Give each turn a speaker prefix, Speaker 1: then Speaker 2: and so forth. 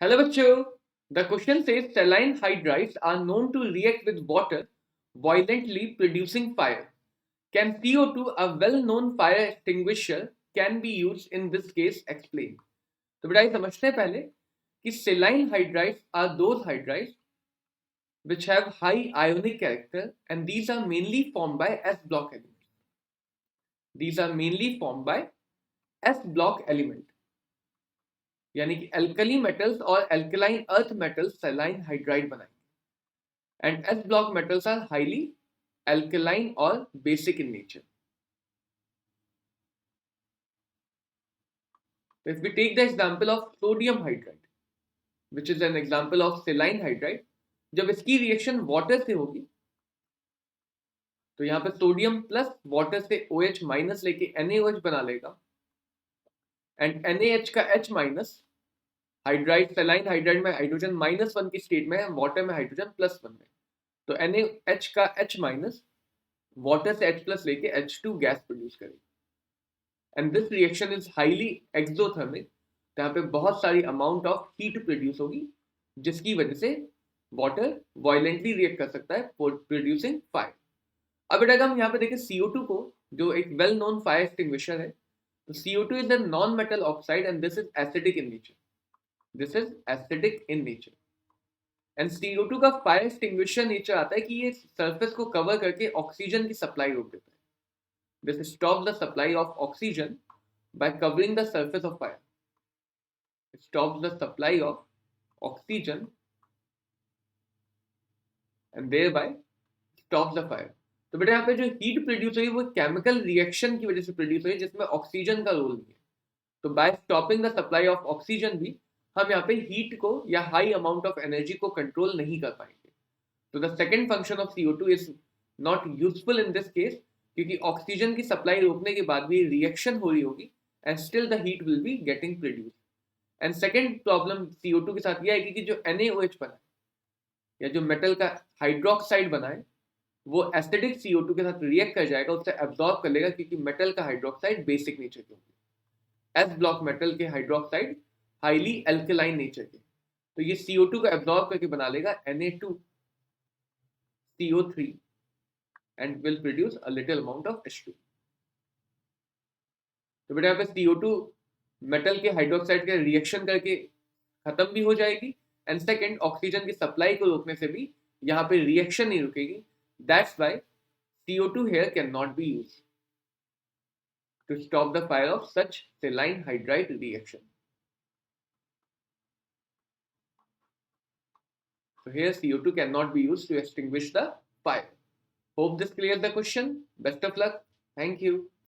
Speaker 1: Hello बच्चों. The question says saline hydrides are known to react with water violently producing fire. Can CO2, a well-known fire extinguisher, can be used in this case? Explain. तो बेटा ये समझते हैं पहले कि saline hydrides are those hydrides which have high ionic character and these are mainly formed by S block elements. These are mainly formed by S block element. यानी कि alkali metals और alkaline earth metals saline hydride बनाएंगे and s block metals are highly alkaline और basic in nature. If we take the example of sodium hydride which is an example of saline hydride, जब इसकी reaction water से होगी तो यहाँ पे sodium plus water से OH माइनस लेके NaOH बना लेगा एंड NaH का H minus hydride saline hydride में हाइड्रोजन -1 की स्टेट में है, वाटर में हाइड्रोजन +1 में, तो NaH का H माइनस वाटर से H प्लस लेके H2 गैस प्रोड्यूस करेगी and this reaction is highly exothermic. तो यहाँ पे बहुत सारी अमाउंट ऑफ हीट प्रोड्यूस होगी जिसकी वजह से वाटर वायलेंटली रिएक्ट कर सकता है प्रोड्यूसिंग फायर. अब बेटा हम यहाँ पे देखें CO2 को जो एक वेल नोन फायर एक्सटिंग्विशर है, तो CO2 is a non metal oxide and this is acidic in nature. This is acidic in nature and CO2 का फायर एक्सटिंग्विशर नेचर आता है कि ये सरफेस को कवर करके ऑक्सीजन की सप्लाई रोक देता है. This stops the supply of oxygen by covering the surface of fire. It stops the supply of oxygen and thereby stops the fire. तो बेटा यहाँ पे जो हीट प्रोड्यूस हुई वो केमिकल रिएक्शन की वजह से प्रोड्यूस हुई जिसमें ऑक्सीजन का रोल नहीं है. तो by stopping the supply of oxygen भी हम यहाँ पे हीट को या हाई अमाउंट ऑफ एनर्जी को कंट्रोल नहीं कर पाएंगे. तो the second function of CO2 is not useful in this case क्योंकि ऑक्सीजन की सप्लाई रोकने के बाद भी रिएक्शन हो रही होगी and still the heat will be getting produce. And second problem CO2 के साथ यह आएगी कि जो NaOH बना है या जो मेटल का हाइड्रोक्साइड बना है वो एसिडिक CO2 के साथ रिएक्ट कर जाएगा, उससे एब्जॉर्ब कर लेगा क्योंकि मेटल का हाइड्रोक्साइड बेसिक नेचर के होंगे. एस ब्लॉक मेटल के हाइड्रोक्साइड हाईली एल्कलाइन नेचर के, तो ये CO2 को एब्जॉर्ब करके बना लेगा Na2CO3 and will produce a little amount of H2. तो बेटा यहाँ पे CO2 मेटल के हाइड्रोक्साइड के रिएक्शन करके खत्म भी हो जाएगी एंड सेकेंड ऑक्सीजन की सप्लाई को रोकने से भी यहाँ पे रिएक्शन नहीं रुकेगी. That's why CO2 here cannot be used to stop the fire of such saline hydride reaction. So here CO2 cannot be used to extinguish the fire. Hope this clears the question. Best of luck. Thank you.